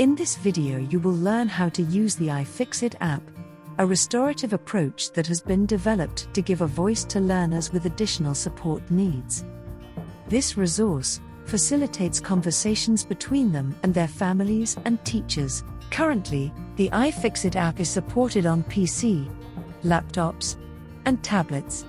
In this video you will learn how to use the iFixit app, a restorative approach that has been developed to give a voice to learners with additional support needs. This resource facilitates conversations between them and their families and teachers. Currently, the iFixit app is supported on PC, laptops, and tablets.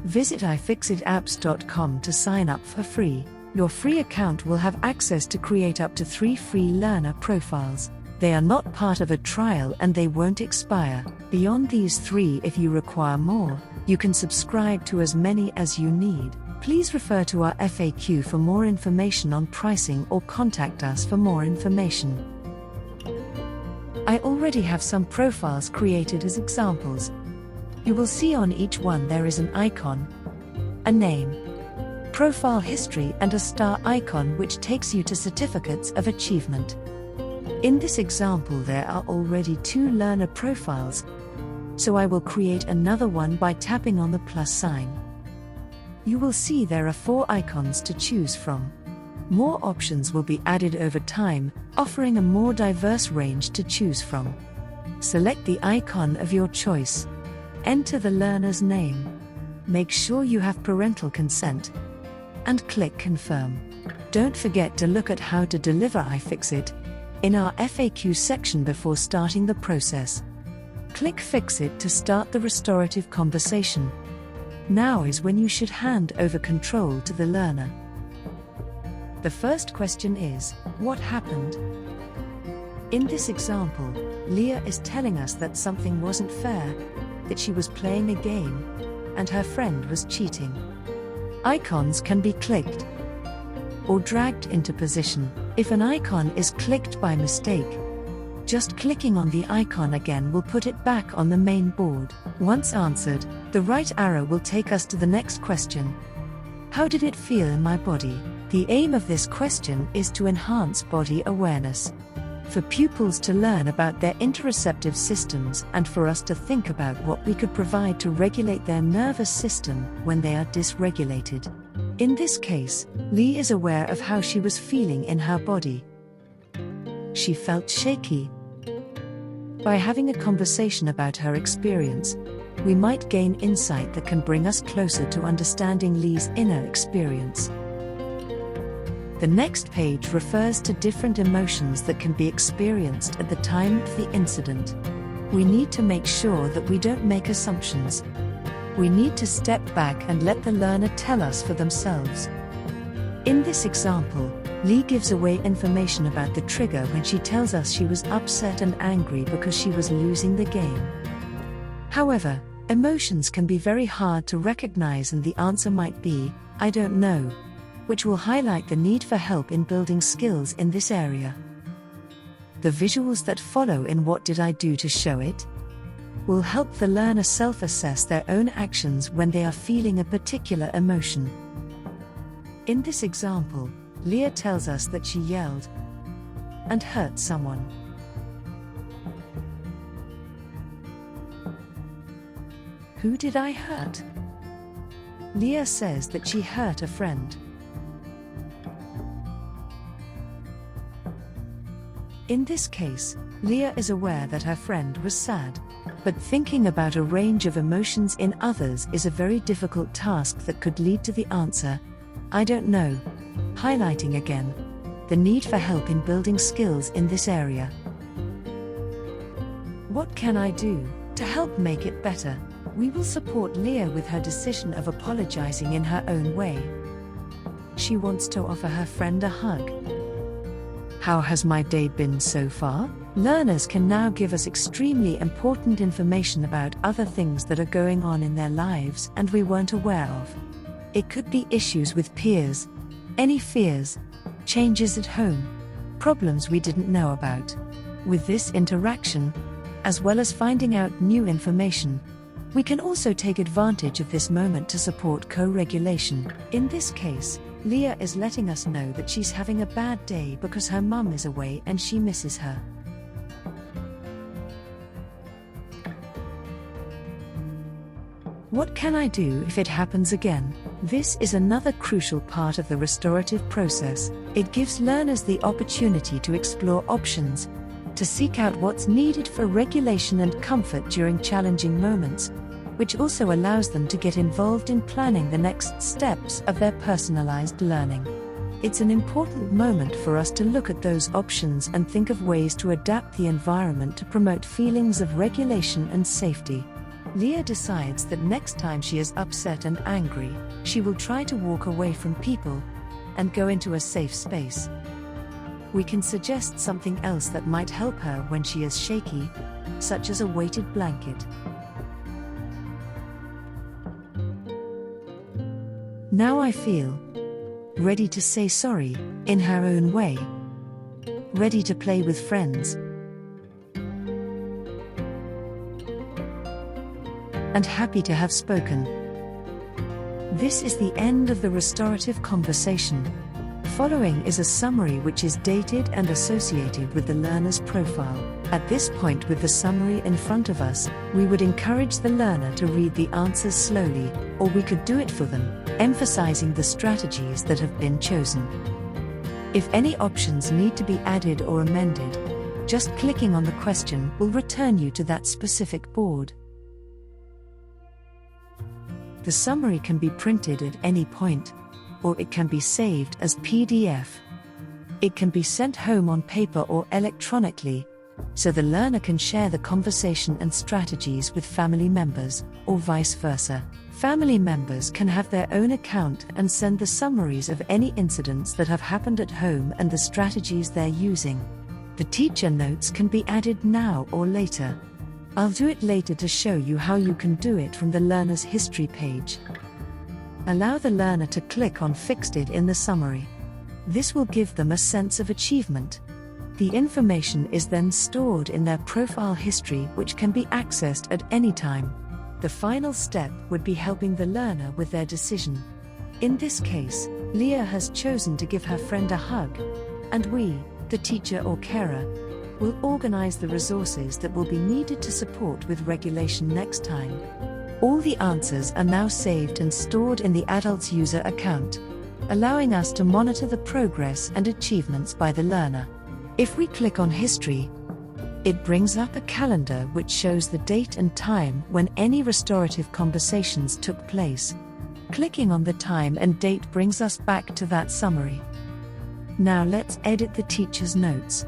Visit ifixitapps.com to sign up for free. Your free account will have access to create up to 3 free learner profiles. They are not part of a trial and they won't expire. Beyond these 3, if you require more, you can subscribe to as many as you need. Please refer to our FAQ for more information on pricing or contact us for more information. I already have some profiles created as examples. You will see on each one there is an icon, a name, profile history and a star icon which takes you to certificates of achievement. In this example there are already 2 learner profiles, so I will create another one by tapping on the plus sign. You will see there are 4 icons to choose from. More options will be added over time, offering a more diverse range to choose from. Select the icon of your choice. Enter the learner's name. Make sure you have parental consent. And click Confirm. Don't forget to look at how to deliver iFixit in our FAQ section before starting the process. Click Fixit to start the restorative conversation. Now is when you should hand over control to the learner. The first question is, what happened? In this example, Leah is telling us that something wasn't fair, that she was playing a game, and her friend was cheating. Icons can be clicked or dragged into position. If an icon is clicked by mistake, just clicking on the icon again will put it back on the main board. Once answered, the right arrow will take us to the next question. How did it feel in my body? The aim of this question is to enhance body awareness, for pupils to learn about their interoceptive systems and for us to think about what we could provide to regulate their nervous system when they are dysregulated. In this case, Lee is aware of how she was feeling in her body. She felt shaky. By having a conversation about her experience, we might gain insight that can bring us closer to understanding Lee's inner experience. The next page refers to different emotions that can be experienced at the time of the incident. We need to make sure that we don't make assumptions. We need to step back and let the learner tell us for themselves. In this example, Lee gives away information about the trigger when she tells us she was upset and angry because she was losing the game. However, emotions can be very hard to recognize and the answer might be, I don't know, which will highlight the need for help in building skills in this area. The visuals that follow in What Did I Do to Show It? Will help the learner self-assess their own actions when they are feeling a particular emotion. In this example, Leah tells us that she yelled and hurt someone. Who did I hurt? Leah says that she hurt a friend. In this case, Leah is aware that her friend was sad, but thinking about a range of emotions in others is a very difficult task that could lead to the answer, I don't know, highlighting again the need for help in building skills in this area. What can I do to help make it better? We will support Leah with her decision of apologizing in her own way. She wants to offer her friend a hug. How has my day been so far? Learners can now give us extremely important information about other things that are going on in their lives and we weren't aware of. It could be issues with peers, any fears, changes at home, problems we didn't know about. With this interaction, as well as finding out new information, we can also take advantage of this moment to support co-regulation. In this case, Leah is letting us know that she's having a bad day because her mum is away and she misses her. What can I do if it happens again? This is another crucial part of the restorative process. It gives learners the opportunity to explore options, to seek out what's needed for regulation and comfort during challenging moments, which also allows them to get involved in planning the next steps of their personalized learning. It's an important moment for us to look at those options and think of ways to adapt the environment to promote feelings of regulation and safety. Leah decides that next time she is upset and angry, she will try to walk away from people and go into a safe space. We can suggest something else that might help her when she is shaky, such as a weighted blanket. Now I feel ready to say sorry, in her own way. Ready to play with friends. And happy to have spoken. This is the end of the restorative conversation. Following is a summary which is dated and associated with the learner's profile. At this point, with the summary in front of us, we would encourage the learner to read the answers slowly, or we could do it for them, emphasizing the strategies that have been chosen. If any options need to be added or amended, just clicking on the question will return you to that specific board. The summary can be printed at any point, or it can be saved as PDF. It can be sent home on paper or electronically, so the learner can share the conversation and strategies with family members, or vice versa. Family members can have their own account and send the summaries of any incidents that have happened at home and the strategies they're using. The teacher notes can be added now or later. I'll do it later to show you how you can do it from the learner's history page. Allow the learner to click on Fixed It in the summary. This will give them a sense of achievement. The information is then stored in their profile history, which can be accessed at any time. The final step would be helping the learner with their decision. In this case, Leah has chosen to give her friend a hug, and we, the teacher or carer, will organize the resources that will be needed to support with regulation next time. All the answers are now saved and stored in the adult's user account, allowing us to monitor the progress and achievements by the learner. If we click on History, it brings up a calendar which shows the date and time when any restorative conversations took place. Clicking on the time and date brings us back to that summary. Now let's edit the teacher's notes.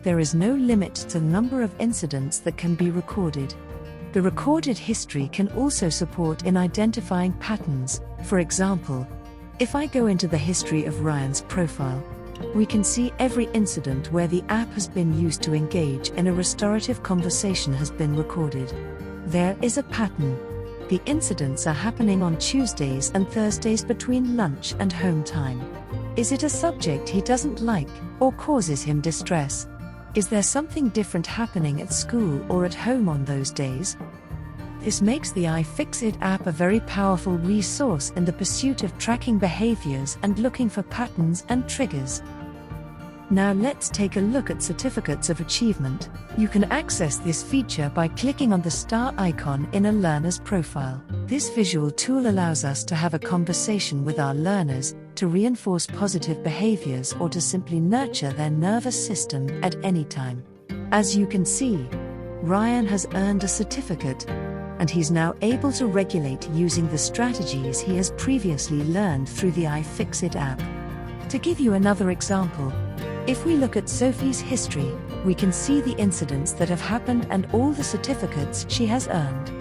There is no limit to the number of incidents that can be recorded. The recorded history can also support in identifying patterns. For example, if I go into the history of Ryan's profile, we can see every incident where the app has been used to engage in a restorative conversation has been recorded. There is a pattern. The incidents are happening on Tuesdays and Thursdays between lunch and home time. Is it a subject he doesn't like or causes him distress? Is there something different happening at school or at home on those days? This makes the iFixit app a very powerful resource in the pursuit of tracking behaviors and looking for patterns and triggers. Now let's take a look at certificates of achievement. You can access this feature by clicking on the star icon in a learner's profile. This visual tool allows us to have a conversation with our learners, to reinforce positive behaviors or to simply nurture their nervous system at any time. As you can see, Ryan has earned a certificate, and he's now able to regulate using the strategies he has previously learned through the iFixit app. To give you another example, if we look at Sophie's history, we can see the incidents that have happened and all the certificates she has earned.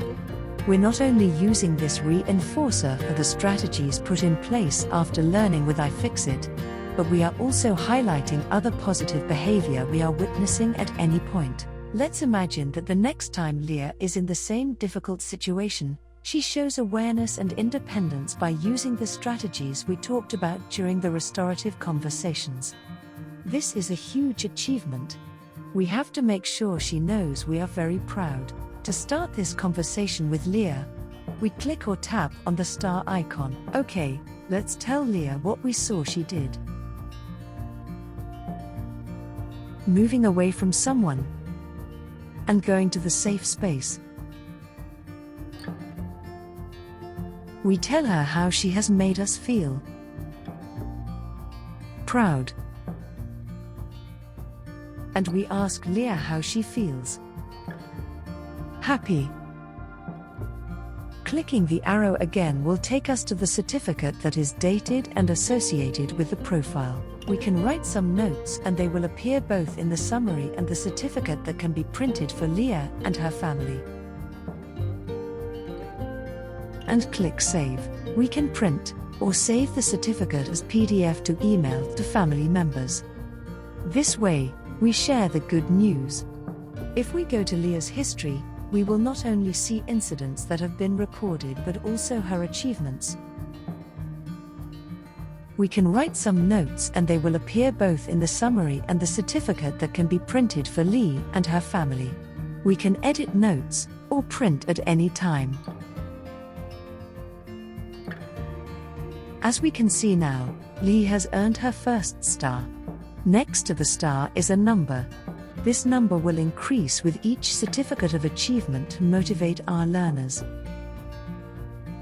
We're not only using this reinforcer for the strategies put in place after learning with iFixit, but we are also highlighting other positive behavior we are witnessing at any point. Let's imagine that the next time Leah is in the same difficult situation, she shows awareness and independence by using the strategies we talked about during the restorative conversations. This is a huge achievement. We have to make sure she knows we are very proud. To start this conversation with Leah, we click or tap on the star icon. Okay, Let's tell Leah what we saw she did. Moving away from someone and going to the safe space. We tell her how she has made us feel proud. And we ask Leah how she feels happy. Clicking the arrow again will take us to the certificate that is dated and associated with the profile. We can write some notes and they will appear both in the summary and the certificate that can be printed for Leah and her family. And click Save. We can print or save the certificate as PDF to email to family members. This way, we share the good news. If we go to Leah's history, we will not only see incidents that have been recorded but also her achievements. We can write some notes and they will appear both in the summary and the certificate that can be printed for Lee and her family. We can edit notes or print at any time. As we can see now, Lee has earned her first star. Next to the star is a number. This number will increase with each certificate of achievement to motivate our learners.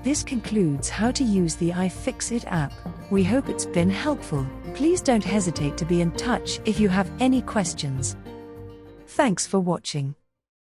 This concludes how to use the iFixit app. We hope it's been helpful. Please don't hesitate to be in touch if you have any questions. Thanks for watching.